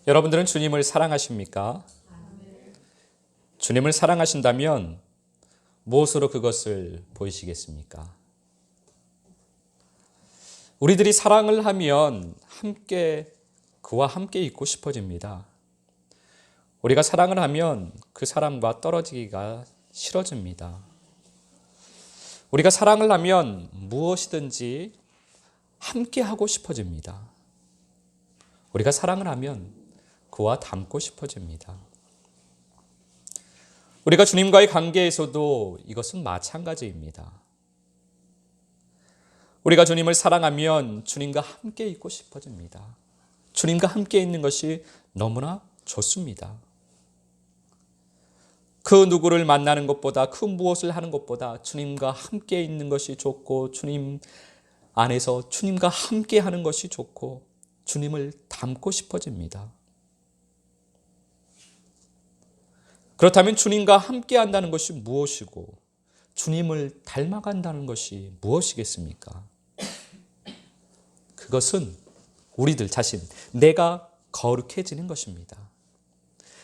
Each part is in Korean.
여러분들은 주님을 사랑하십니까? 주님을 사랑하신다면 무엇으로 그것을 보이시겠습니까? 우리들이 사랑을 하면 그와 함께 있고 싶어집니다. 우리가 사랑을 하면 그 사람과 떨어지기가 싫어집니다. 우리가 사랑을 하면 무엇이든지 함께 하고 싶어집니다. 우리가 사랑을 하면 그와 닮고 싶어집니다. 우리가 주님과의 관계에서도 이것은 마찬가지입니다. 우리가 주님을 사랑하면 주님과 함께 있고 싶어집니다. 주님과 함께 있는 것이 너무나 좋습니다. 그 누구를 만나는 것보다, 그 무엇을 하는 것보다 주님과 함께 있는 것이 좋고, 주님 안에서 주님과 함께 하는 것이 좋고, 주님을 닮고 싶어집니다. 그렇다면 주님과 함께 한다는 것이 무엇이고, 주님을 닮아간다는 것이 무엇이겠습니까? 그것은 우리들 자신, 내가 거룩해지는 것입니다.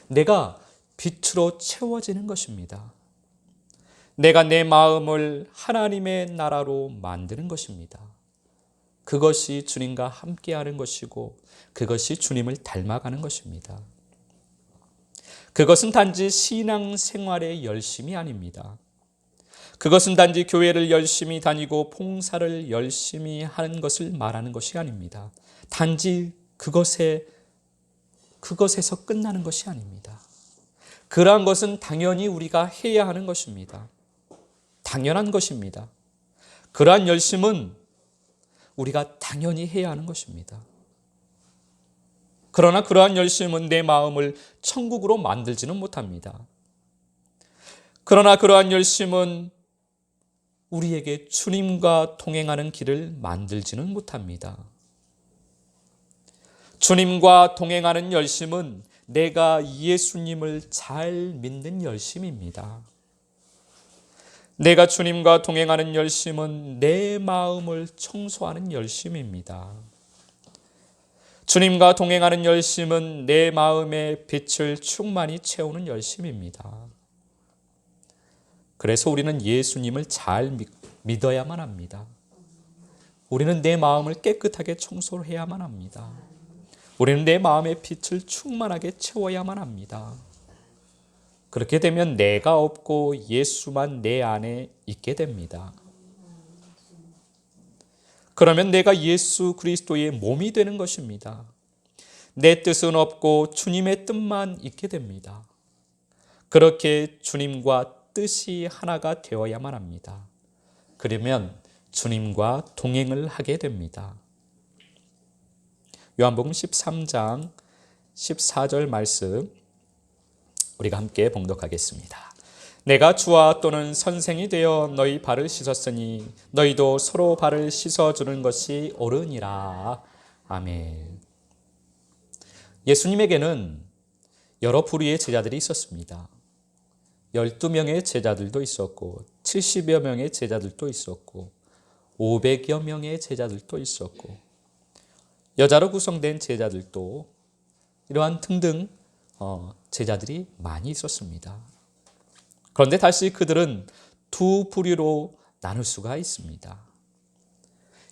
내가 빛으로 채워지는 것입니다. 내가 내 마음을 하나님의 나라로 만드는 것입니다. 그것이 주님과 함께하는 것이고, 그것이 주님을 닮아가는 것입니다. 그것은 단지 신앙생활의 열심이 아닙니다. 그것은 단지 교회를 열심히 다니고 봉사를 열심히 하는 것을 말하는 것이 아닙니다. 단지 그것에서 끝나는 것이 아닙니다. 그러한 것은 당연히 우리가 해야 하는 것입니다. 당연한 것입니다. 그러한 열심은 우리가 당연히 해야 하는 것입니다. 그러나 그러한 열심은 내 마음을 천국으로 만들지는 못합니다. 그러나 그러한 열심은 우리에게 주님과 동행하는 길을 만들지는 못합니다. 주님과 동행하는 열심은 내가 예수님을 잘 믿는 열심입니다. 내가 주님과 동행하는 열심은 내 마음을 청소하는 열심입니다. 주님과 동행하는 열심은 내 마음의 빛을 충만히 채우는 열심입니다. 그래서 우리는 예수님을 잘 믿어야만 합니다. 우리는 내 마음을 깨끗하게 청소해야만 합니다. 우리는 내 마음의 빛을 충만하게 채워야만 합니다. 그렇게 되면 내가 없고 예수만 내 안에 있게 됩니다. 그러면 내가 예수 그리스도의 몸이 되는 것입니다. 내 뜻은 없고 주님의 뜻만 있게 됩니다. 그렇게 주님과 뜻이 하나가 되어야만 합니다. 그러면 주님과 동행을 하게 됩니다. 요한복음 13장 14절 말씀 우리가 함께 봉독하겠습니다. 내가 주와 또는 선생이 되어 너희 발을 씻었으니 너희도 서로 발을 씻어주는 것이 옳으니라. 아멘. 예수님에게는 여러 부류의 제자들이 있었습니다. 12명의 제자들도 있었고 70여 명의 제자들도 있었고 500여 명의 제자들도 있었고 여자로 구성된 제자들도 이러한 등등 제자들이 많이 있었습니다. 그런데 다시 그들은 두 부류로 나눌 수가 있습니다.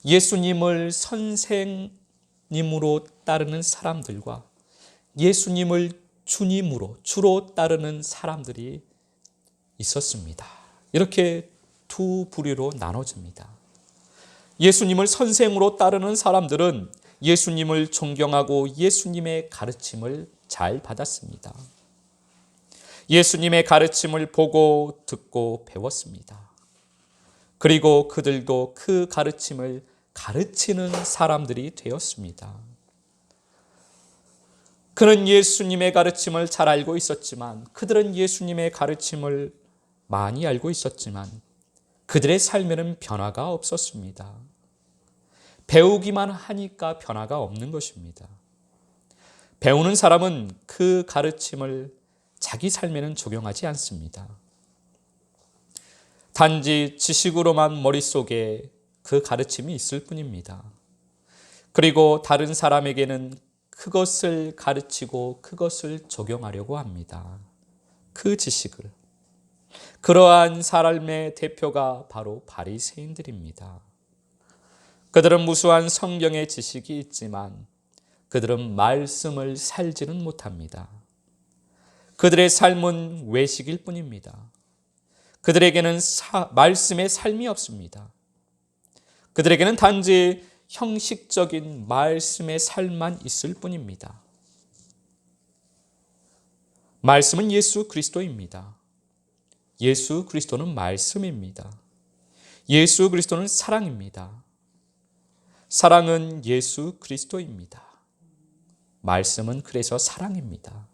예수님을 선생님으로 따르는 사람들과 예수님을 주로 따르는 사람들이 있었습니다. 이렇게 두 부류로 나눠집니다. 예수님을 선생으로 따르는 사람들은 예수님을 존경하고 예수님의 가르침을 잘 받았습니다. 예수님의 가르침을 보고 듣고 배웠습니다. 그리고 그들도 그 가르침을 가르치는 사람들이 되었습니다. 그는 예수님의 가르침을 잘 알고 있었지만, 그들은 예수님의 가르침을 많이 알고 있었지만 그들의 삶에는 변화가 없었습니다. 배우기만 하니까 변화가 없는 것입니다. 배우는 사람은 그 가르침을 자기 삶에는 적용하지 않습니다. 단지 지식으로만 머릿속에 그 가르침이 있을 뿐입니다. 그리고 다른 사람에게는 그것을 가르치고 그것을 적용하려고 합니다. 그 지식을. 그러한 사람의 대표가 바로 바리새인들입니다. 그들은 무수한 성경의 지식이 있지만 그들은 말씀을 살지는 못합니다. 그들의 삶은 외식일 뿐입니다. 그들에게는 말씀의 삶이 없습니다. 그들에게는 단지 형식적인 말씀의 삶만 있을 뿐입니다. 말씀은 예수 그리스도입니다. 예수 그리스도는 말씀입니다. 예수 그리스도는 사랑입니다. 사랑은 예수 그리스도입니다. 말씀은 그래서 사랑입니다.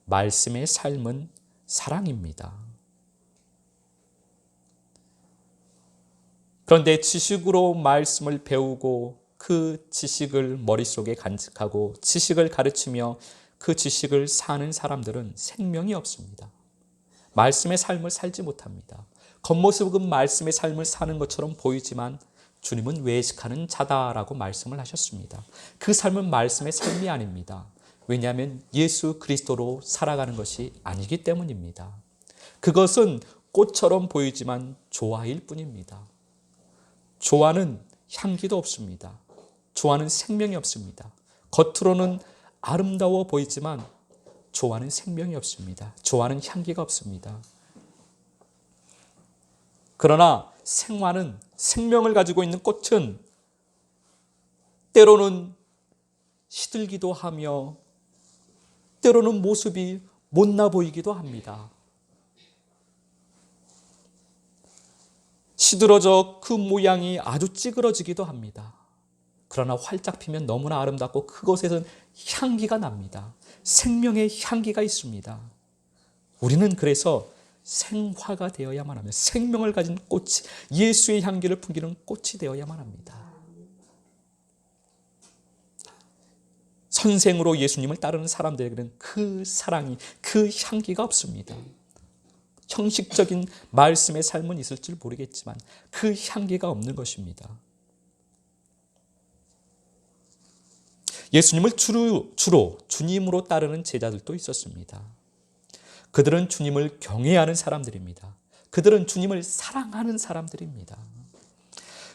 말씀의 삶은 사랑입니다. 그런데 지식으로 말씀을 배우고 그 지식을 머릿속에 간직하고 지식을 가르치며 그 지식을 사는 사람들은 생명이 없습니다. 말씀의 삶을 살지 못합니다. 겉모습은 말씀의 삶을 사는 것처럼 보이지만 주님은 외식하는 자다라고 말씀을 하셨습니다. 그 삶은 말씀의 삶이 아닙니다. 왜냐하면 예수 그리스도로 살아가는 것이 아니기 때문입니다. 그것은 꽃처럼 보이지만 조화일 뿐입니다. 조화는 향기도 없습니다. 조화는 생명이 없습니다. 겉으로는 아름다워 보이지만 조화는 생명이 없습니다. 조화는 향기가 없습니다. 그러나 생화는, 생명을 가지고 있는 꽃은 때로는 시들기도 하며 때로는 모습이 못나 보이기도 합니다. 시들어져 그 모양이 아주 찌그러지기도 합니다. 그러나 활짝 피면 너무나 아름답고 그곳에서는 향기가 납니다. 생명의 향기가 있습니다. 우리는 그래서 생화가 되어야만 합니다. 생명을 가진 꽃이, 예수의 향기를 풍기는 꽃이 되어야만 합니다. 선생으로 예수님을 따르는 사람들에게는 그 사랑이, 그 향기가 없습니다. 형식적인 말씀의 삶은 있을지 모르겠지만 그 향기가 없는 것입니다. 예수님을 주로 주님으로 따르는 제자들도 있었습니다. 그들은 주님을 경외하는 사람들입니다. 그들은 주님을 사랑하는 사람들입니다.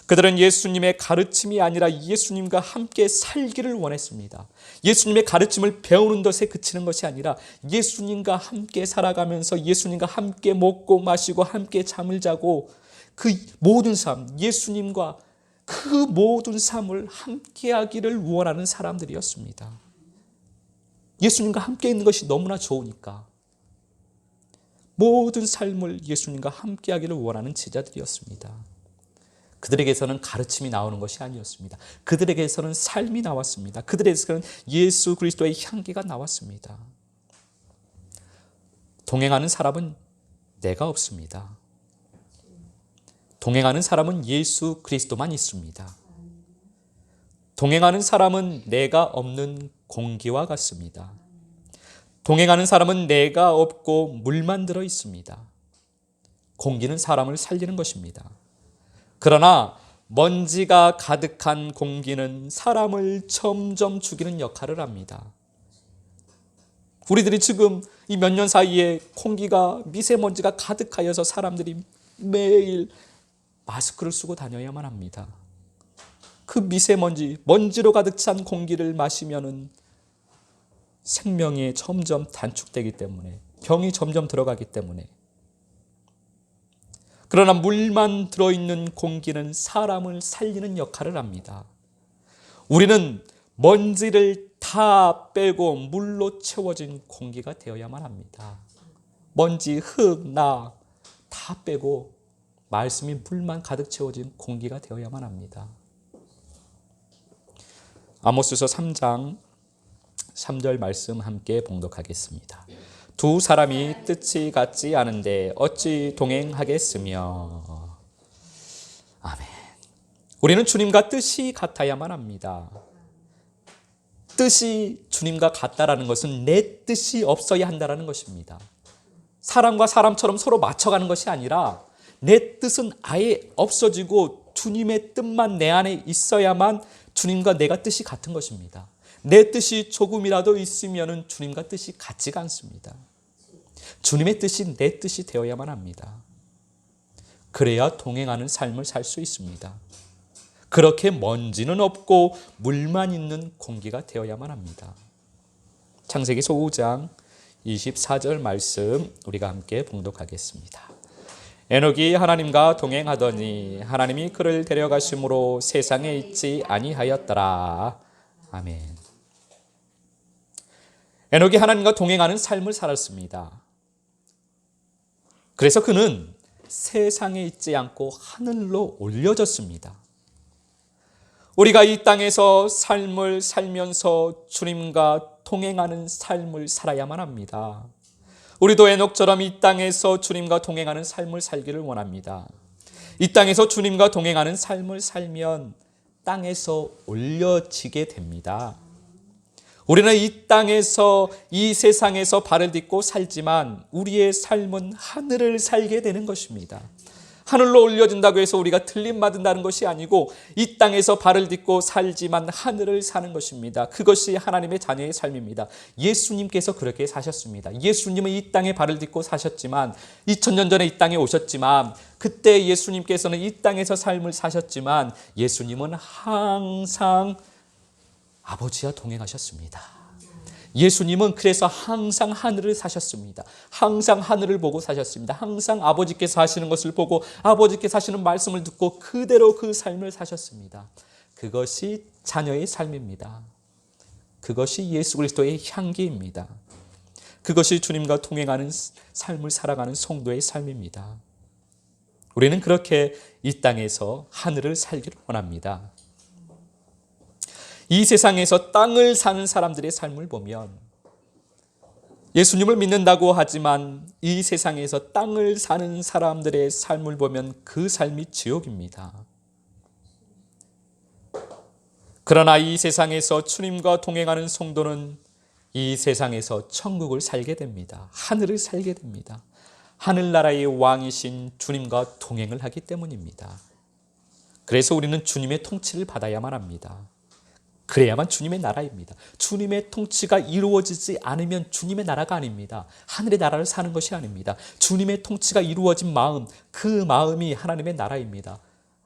그들은 예수님의 가르침이 아니라 예수님과 함께 살기를 원했습니다. 예수님의 가르침을 배우는 것에 그치는 것이 아니라 예수님과 함께 살아가면서 예수님과 함께 먹고 마시고 함께 잠을 자고 그 모든 삶, 예수님과 그 모든 삶을 함께 하기를 원하는 사람들이었습니다. 예수님과 함께 있는 것이 너무나 좋으니까 모든 삶을 예수님과 함께 하기를 원하는 제자들이었습니다. 그들에게서는 가르침이 나오는 것이 아니었습니다. 그들에게서는 삶이 나왔습니다. 그들에게서는 예수 그리스도의 향기가 나왔습니다. 동행하는 사람은 내가 없습니다. 동행하는 사람은 예수 그리스도만 있습니다. 동행하는 사람은 내가 없는 공기와 같습니다. 동행하는 사람은 내가 없고 물만 들어 있습니다. 공기는 사람을 살리는 것입니다. 그러나 먼지가 가득한 공기는 사람을 점점 죽이는 역할을 합니다. 우리들이 지금 이 몇 년 사이에 공기가 미세먼지가 가득하여서 사람들이 매일 마스크를 쓰고 다녀야만 합니다. 그 먼지로 가득 찬 공기를 마시면은 생명이 점점 단축되기 때문에, 병이 점점 들어가기 때문에. 그러나 물만 들어있는 공기는 사람을 살리는 역할을 합니다. 우리는 먼지를 다 빼고 물로 채워진 공기가 되어야만 합니다. 먼지, 흙, 나 다 빼고 말씀이 물만 가득 채워진 공기가 되어야만 합니다. 아모스서 3장 3절 말씀 함께 봉독하겠습니다. 두 사람이 뜻이 같지 않은데 어찌 동행하겠으며. 아멘. 우리는 주님과 뜻이 같아야만 합니다. 뜻이 주님과 같다라는 것은 내 뜻이 없어야 한다는 것입니다. 사람과 사람처럼 서로 맞춰가는 것이 아니라 내 뜻은 아예 없어지고 주님의 뜻만 내 안에 있어야만 주님과 내가 뜻이 같은 것입니다. 내 뜻이 조금이라도 있으면 주님과 뜻이 같지가 않습니다. 주님의 뜻이 내 뜻이 되어야만 합니다. 그래야 동행하는 삶을 살 수 있습니다. 그렇게 먼지는 없고 물만 있는 공기가 되어야만 합니다. 창세기서 5장 24절 말씀 우리가 함께 봉독하겠습니다. 에녹이 하나님과 동행하더니 하나님이 그를 데려가심으로 세상에 있지 아니하였더라. 아멘. 에녹이 하나님과 동행하는 삶을 살았습니다. 그래서 그는 세상에 있지 않고 하늘로 올려졌습니다. 우리가 이 땅에서 삶을 살면서 주님과 동행하는 삶을 살아야만 합니다. 우리도 에녹처럼 이 땅에서 주님과 동행하는 삶을 살기를 원합니다. 이 땅에서 주님과 동행하는 삶을 살면 땅에서 올려지게 됩니다. 우리는 이 땅에서 이 세상에서 발을 딛고 살지만 우리의 삶은 하늘을 살게 되는 것입니다. 하늘로 올려진다고 해서 우리가 틀림받는다는 것이 아니고 이 땅에서 발을 딛고 살지만 하늘을 사는 것입니다. 그것이 하나님의 자녀의 삶입니다. 예수님께서 그렇게 사셨습니다. 예수님은 이 땅에 발을 딛고 사셨지만 2000년 전에 이 땅에 오셨지만 그때 예수님께서는 이 땅에서 삶을 사셨지만 예수님은 항상 아버지와 동행하셨습니다. 예수님은 그래서 항상 하늘을 사셨습니다. 항상 하늘을 보고 사셨습니다. 항상 아버지께서 하시는 것을 보고 아버지께서 하시는 말씀을 듣고 그대로 그 삶을 사셨습니다. 그것이 자녀의 삶입니다. 그것이 예수 그리스도의 향기입니다. 그것이 주님과 동행하는 삶을 살아가는 성도의 삶입니다. 우리는 그렇게 이 땅에서 하늘을 살기를 원합니다. 이 세상에서 땅을 사는 사람들의 삶을 보면 예수님을 믿는다고 하지만 이 세상에서 땅을 사는 사람들의 삶을 보면 그 삶이 지옥입니다. 그러나 이 세상에서 주님과 동행하는 성도는 이 세상에서 천국을 살게 됩니다. 하늘을 살게 됩니다. 하늘나라의 왕이신 주님과 동행을 하기 때문입니다. 그래서 우리는 주님의 통치를 받아야만 합니다. 그래야만 주님의 나라입니다. 주님의 통치가 이루어지지 않으면 주님의 나라가 아닙니다. 하늘의 나라를 사는 것이 아닙니다. 주님의 통치가 이루어진 마음, 그 마음이 하나님의 나라입니다.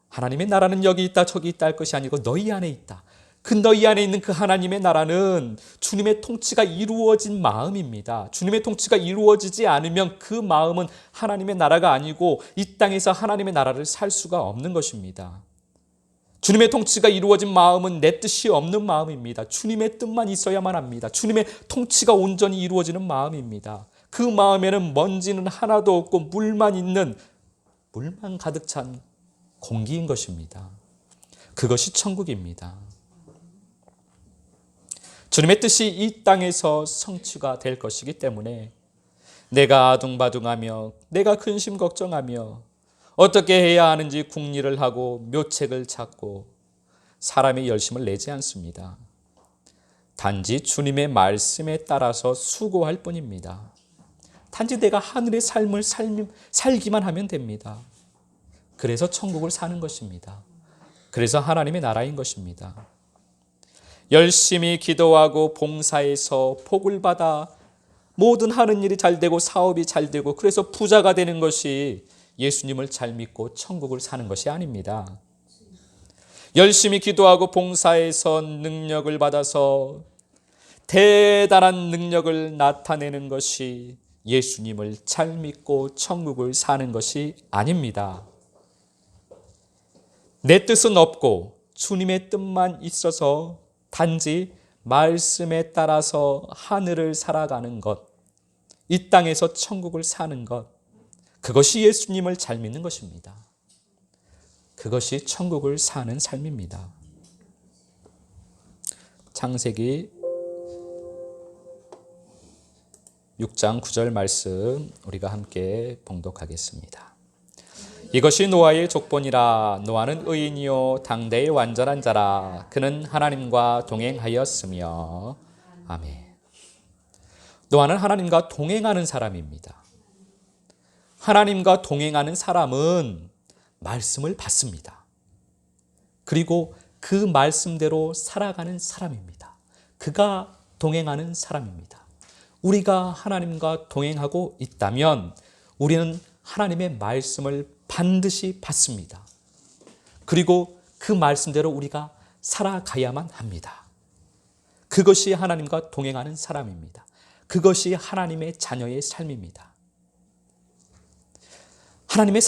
하나님의 나라는 여기 있다 저기 있다 할 것이 아니고 너희 안에 있다. 그 너희 안에 있는 그 하나님의 나라는 주님의 통치가 이루어진 마음입니다. 주님의 통치가 이루어지지 않으면 그 마음은 하나님의 나라가 아니고 이 땅에서 하나님의 나라를 살 수가 없는 것입니다. 주님의 통치가 이루어진 마음은 내 뜻이 없는 마음입니다. 주님의 뜻만 있어야만 합니다. 주님의 통치가 온전히 이루어지는 마음입니다. 그 마음에는 먼지는 하나도 없고 물만 가득 찬 공기인 것입니다. 그것이 천국입니다. 주님의 뜻이 이 땅에서 성취가 될 것이기 때문에 내가 아둥바둥하며 내가 근심 걱정하며 어떻게 해야 하는지 궁리를 하고 묘책을 찾고 사람의 열심을 내지 않습니다. 단지 주님의 말씀에 따라서 수고할 뿐입니다. 단지 내가 하늘의 삶을 살기만 하면 됩니다. 그래서 천국을 사는 것입니다. 그래서 하나님의 나라인 것입니다. 열심히 기도하고 봉사해서 복을 받아 모든 하는 일이 잘 되고 사업이 잘 되고 그래서 부자가 되는 것이 예수님을 잘 믿고 천국을 사는 것이 아닙니다. 열심히 기도하고 봉사해서 능력을 받아서 대단한 능력을 나타내는 것이 예수님을 잘 믿고 천국을 사는 것이 아닙니다. 내 뜻은 없고 주님의 뜻만 있어서 단지 말씀에 따라서 하늘을 살아가는 것, 이 땅에서 천국을 사는 것, 그것이 예수님을 잘 믿는 것입니다. 그것이 천국을 사는 삶입니다. 창세기 6장 9절 말씀 우리가 함께 봉독하겠습니다. 이것이 노아의 족본이라. 노아는 의인이요 당대의 완전한 자라. 그는 하나님과 동행하였으며. 아멘. 노아는 하나님과 동행하는 사람입니다. 하나님과 동행하는 사람은 말씀을 받습니다. 그리고 그 말씀대로 살아가는 사람입니다. 그가 동행하는 사람입니다. 우리가 하나님과 동행하고 있다면 우리는 하나님의 말씀을 반드시 받습니다. 그리고 그 말씀대로 우리가 살아가야만 합니다. 그것이 하나님과 동행하는 사람입니다. 그것이 하나님의 자녀의 삶입니다. 하나님의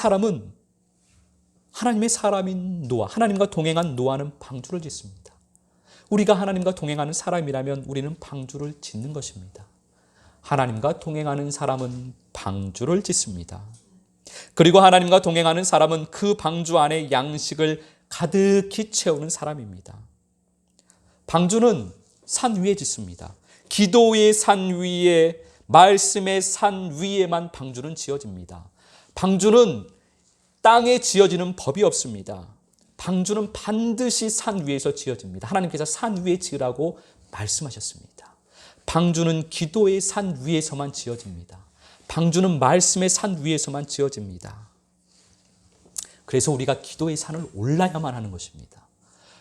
사람인 노아, 하나님과 동행한 노아는 방주를 짓습니다. 우리가 하나님과 동행하는 사람이라면 우리는 방주를 짓는 것입니다. 하나님과 동행하는 사람은 방주를 짓습니다. 그리고 하나님과 동행하는 사람은 그 방주 안에 양식을 가득히 채우는 사람입니다. 방주는 산 위에 짓습니다. 기도의 산 위에, 말씀의 산 위에만 방주는 지어집니다. 방주는 땅에 지어지는 법이 없습니다. 방주는 반드시 산 위에서 지어집니다. 하나님께서 산 위에 지으라고 말씀하셨습니다. 방주는 기도의 산 위에서만 지어집니다. 방주는 말씀의 산 위에서만 지어집니다. 그래서 우리가 기도의 산을 올라야만 하는 것입니다.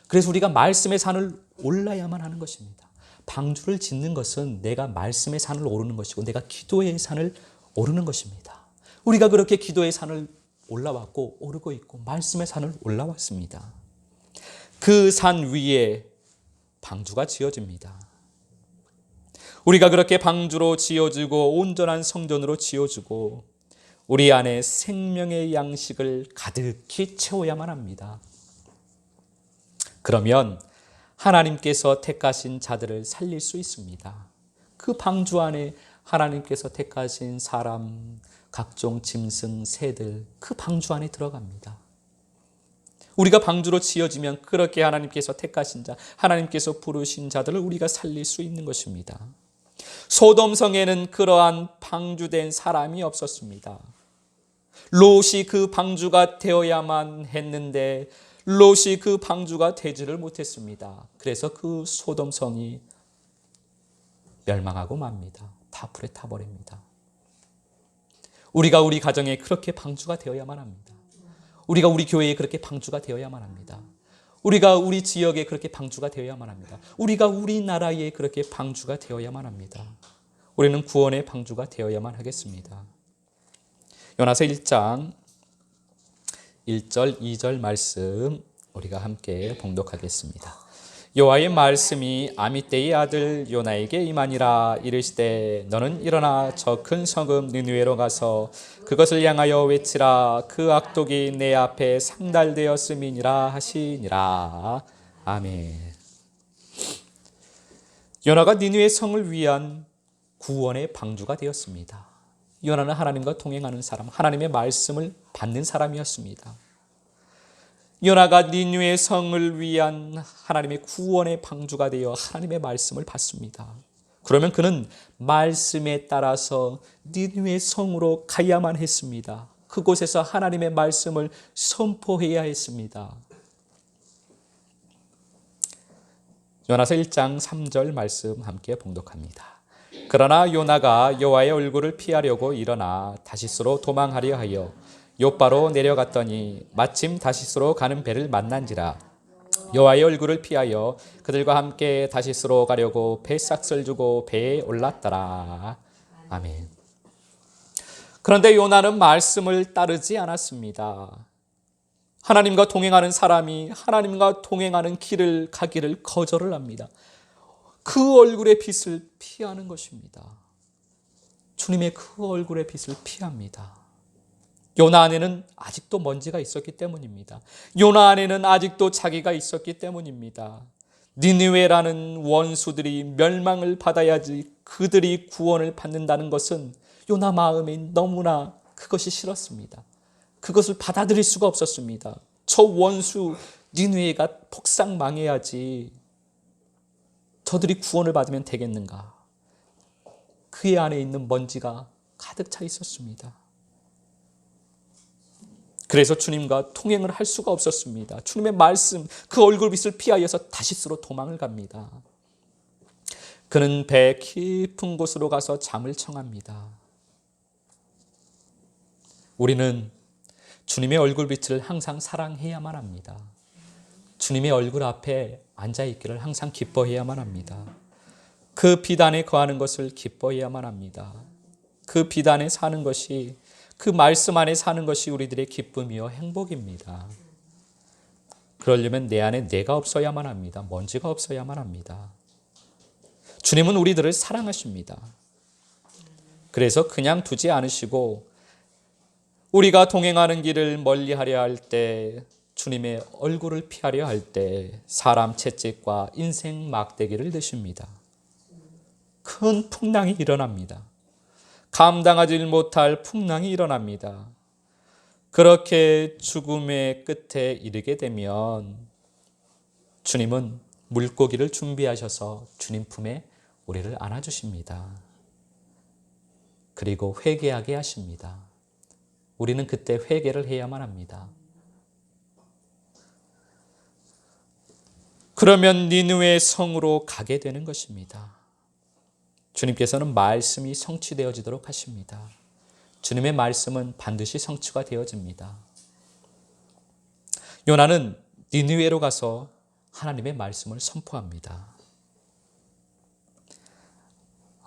그래서 우리가 말씀의 산을 올라야만 하는 것입니다. 방주를 짓는 것은 내가 말씀의 산을 오르는 것이고 내가 기도의 산을 오르는 것입니다. 우리가 그렇게 기도의 산을 올라왔고 오르고 있고 말씀의 산을 올라왔습니다. 그 산 위에 방주가 지어집니다. 우리가 그렇게 방주로 지어지고 온전한 성전으로 지어지고 우리 안에 생명의 양식을 가득히 채워야만 합니다. 그러면 하나님께서 택하신 자들을 살릴 수 있습니다. 그 방주 안에 하나님께서 택하신 사람, 각종 짐승, 새들 그 방주 안에 들어갑니다. 우리가 방주로 지어지면 그렇게 하나님께서 택하신 자, 하나님께서 부르신 자들을 우리가 살릴 수 있는 것입니다. 소돔성에는 그러한 방주된 사람이 없었습니다. 롯이 그 방주가 되어야만 했는데 롯이 그 방주가 되지를 못했습니다. 그래서 그 소돔성이 멸망하고 맙니다. 다 불에 타버립니다. 우리가 우리 가정에 그렇게 방주가 되어야만 합니다. 우리가 우리 교회에 그렇게 방주가 되어야만 합니다. 우리가 우리 지역에 그렇게 방주가 되어야만 합니다. 우리가 우리나라에 그렇게 방주가 되어야만 합니다. 우리는 구원의 방주가 되어야만 하겠습니다. 요나서 1장 1절 2절 말씀 우리가 함께 봉독하겠습니다. 여호와의 말씀이 아미떼의 아들 요나에게 임하니라. 이르시되 너는 일어나 저 큰 성읍 느느웨로 가서 그것을 향하여 외치라. 그 악독이 내 앞에 상달되었음이니라 하시니라. 아멘. 요나가 니느웨 성을 위한 구원의 방주가 되었습니다. 요나는 하나님과 동행하는 사람, 하나님의 말씀을 받는 사람이었습니다. 요나가 니느웨 성을 위한 하나님의 구원의 방주가 되어 하나님의 말씀을 받습니다. 그러면 그는 말씀에 따라서 니느웨 성으로 가야만 했습니다. 그곳에서 하나님의 말씀을 선포해야 했습니다. 요나서 1장 3절 말씀 함께 봉독합니다. 그러나 요나가 여호와의 얼굴을 피하려고 일어나 다시스로 도망하려 하여 욥바로 내려갔더니 마침 다시스로 가는 배를 만난지라. 여호와의 얼굴을 피하여 그들과 함께 다시스로 가려고 배삭을 주고 배에 올랐더라. 아멘. 그런데 요나는 말씀을 따르지 않았습니다. 하나님과 동행하는 사람이 하나님과 동행하는 길을 가기를 거절을 합니다. 그 얼굴의 빛을 피하는 것입니다. 주님의 그 얼굴의 빛을 피합니다. 요나 안에는 아직도 먼지가 있었기 때문입니다. 요나 안에는 아직도 자기가 있었기 때문입니다. 니느웨라는 원수들이 멸망을 받아야지 그들이 구원을 받는다는 것은 요나 마음에 너무나 그것이 싫었습니다. 그것을 받아들일 수가 없었습니다. 저 원수 니느웨가 폭삭 망해야지 저들이 구원을 받으면 되겠는가. 그의 안에 있는 먼지가 가득 차 있었습니다. 그래서 주님과 통행을 할 수가 없었습니다. 주님의 말씀, 그 얼굴빛을 피하여서 다시스로 도망을 갑니다. 그는 배 깊은 곳으로 가서 잠을 청합니다. 우리는 주님의 얼굴빛을 항상 사랑해야만 합니다. 주님의 얼굴 앞에 앉아있기를 항상 기뻐해야만 합니다. 그 비단에 거하는 것을 기뻐해야만 합니다. 그 비단에 사는 것이, 그 말씀 안에 사는 것이 우리들의 기쁨이요 행복입니다. 그러려면 내 안에 내가 없어야만 합니다. 먼지가 없어야만 합니다. 주님은 우리들을 사랑하십니다. 그래서 그냥 두지 않으시고 우리가 동행하는 길을 멀리하려 할 때, 주님의 얼굴을 피하려 할 때 사람 채찍과 인생 막대기를 드십니다. 큰 풍랑이 일어납니다. 감당하지 못할 풍랑이 일어납니다. 그렇게 죽음의 끝에 이르게 되면 주님은 물고기를 준비하셔서 주님 품에 우리를 안아주십니다. 그리고 회개하게 하십니다. 우리는 그때 회개를 해야만 합니다. 그러면 니느웨 성으로 가게 되는 것입니다. 주님께서는 말씀이 성취되어지도록 하십니다. 주님의 말씀은 반드시 성취가 되어집니다. 요나는 니느웨로 가서 하나님의 말씀을 선포합니다.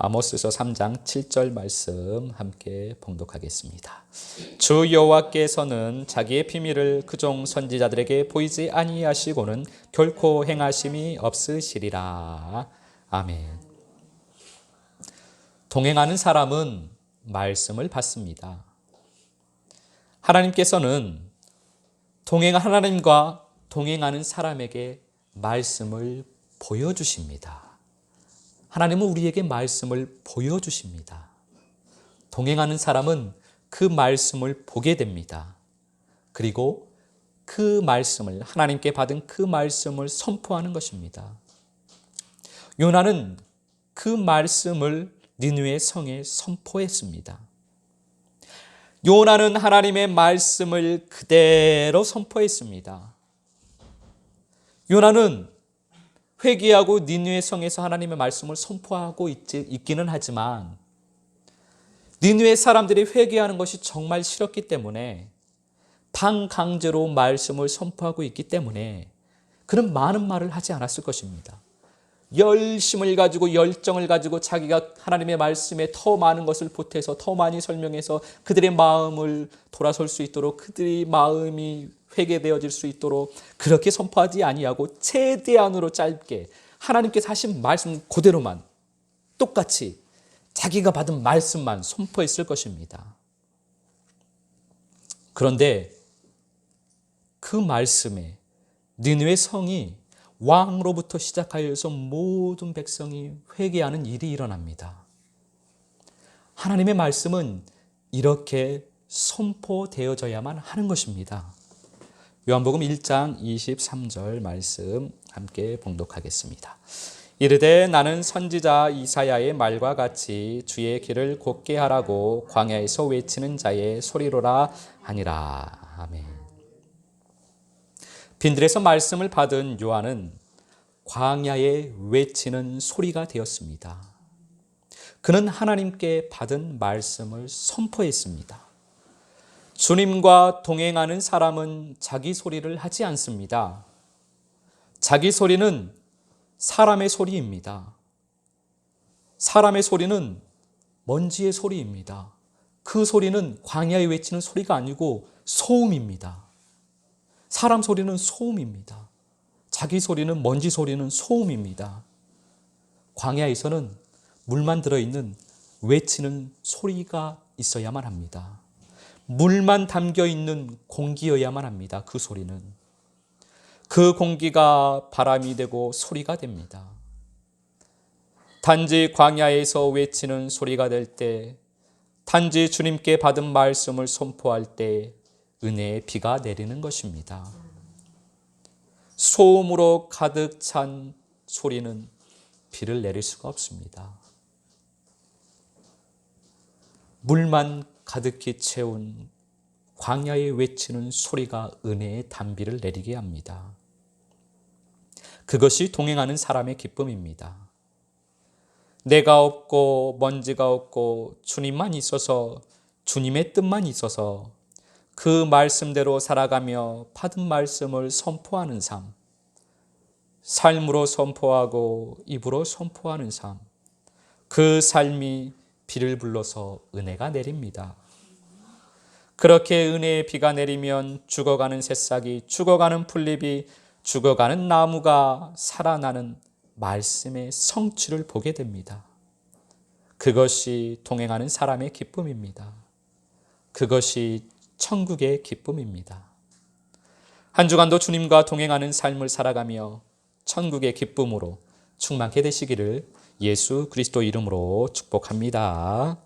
아모스서 3장 7절 말씀 함께 봉독하겠습니다. 주 여호와께서는 자기의 비밀을 그종 선지자들에게 보이지 아니하시고는 결코 행하심이 없으시리라. 아멘. 동행하는 사람은 말씀을 받습니다. 하나님께서는 하나님과 동행하는 사람에게 말씀을 보여주십니다. 하나님은 우리에게 말씀을 보여주십니다. 동행하는 사람은 그 말씀을 보게 됩니다. 그리고 그 말씀을, 하나님께 받은 그 말씀을 선포하는 것입니다. 요나는 그 말씀을 니느웨 성에 선포했습니다. 요나는 하나님의 말씀을 그대로 선포했습니다. 요나는 회개하고 니느웨 성에서 하나님의 말씀을 선포하고 있기는 하지만 니느웨 사람들이 회개하는 것이 정말 싫었기 때문에 반강제로 말씀을 선포하고 있기 때문에 그는 많은 말을 하지 않았을 것입니다. 열심을 가지고 열정을 가지고 자기가 하나님의 말씀에 더 많은 것을 보태서 더 많이 설명해서 그들의 마음을 돌아설 수 있도록, 그들의 마음이 회개되어질 수 있도록 그렇게 선포하지 아니하고 최대한으로 짧게 하나님께서 하신 말씀 그대로만 똑같이 자기가 받은 말씀만 선포했을 것입니다. 그런데 그 말씀에 니느웨 성이 왕으로부터 시작하여서 모든 백성이 회개하는 일이 일어납니다. 하나님의 말씀은 이렇게 선포되어져야만 하는 것입니다. 요한복음 1장 23절 말씀 함께 봉독하겠습니다. 이르되 나는 선지자 이사야의 말과 같이 주의 길을 곧게 하라고 광야에서 외치는 자의 소리로라 하니라. 아멘. 빈들에서 말씀을 받은 요한은 광야에 외치는 소리가 되었습니다. 그는 하나님께 받은 말씀을 선포했습니다. 주님과 동행하는 사람은 자기 소리를 하지 않습니다. 자기 소리는 사람의 소리입니다. 사람의 소리는 먼지의 소리입니다. 그 소리는 광야에 외치는 소리가 아니고 소음입니다. 사람 소리는 소음입니다. 자기 소리는, 먼지 소리는 소음입니다. 광야에서는 물만 들어있는 외치는 소리가 있어야만 합니다. 물만 담겨있는 공기여야만 합니다. 그 소리는. 그 공기가 바람이 되고 소리가 됩니다. 단지 광야에서 외치는 소리가 될 때, 단지 주님께 받은 말씀을 선포할 때 은혜의 비가 내리는 것입니다. 소음으로 가득 찬 소리는 비를 내릴 수가 없습니다. 물만 가득히 채운 광야에 외치는 소리가 은혜의 단비를 내리게 합니다. 그것이 동행하는 사람의 기쁨입니다. 내가 없고 먼지가 없고 주님만 있어서, 주님의 뜻만 있어서 그 말씀대로 살아가며 받은 말씀을 선포하는 삶, 삶으로 선포하고 입으로 선포하는 삶, 그 삶이 비를 불러서 은혜가 내립니다. 그렇게 은혜의 비가 내리면 죽어가는 새싹이, 죽어가는 풀잎이, 죽어가는 나무가 살아나는 말씀의 성취를 보게 됩니다. 그것이 동행하는 사람의 기쁨입니다. 그것이 천국의 기쁨입니다. 한 주간도 주님과 동행하는 삶을 살아가며 천국의 기쁨으로 충만케 되시기를 예수 그리스도 이름으로 축복합니다.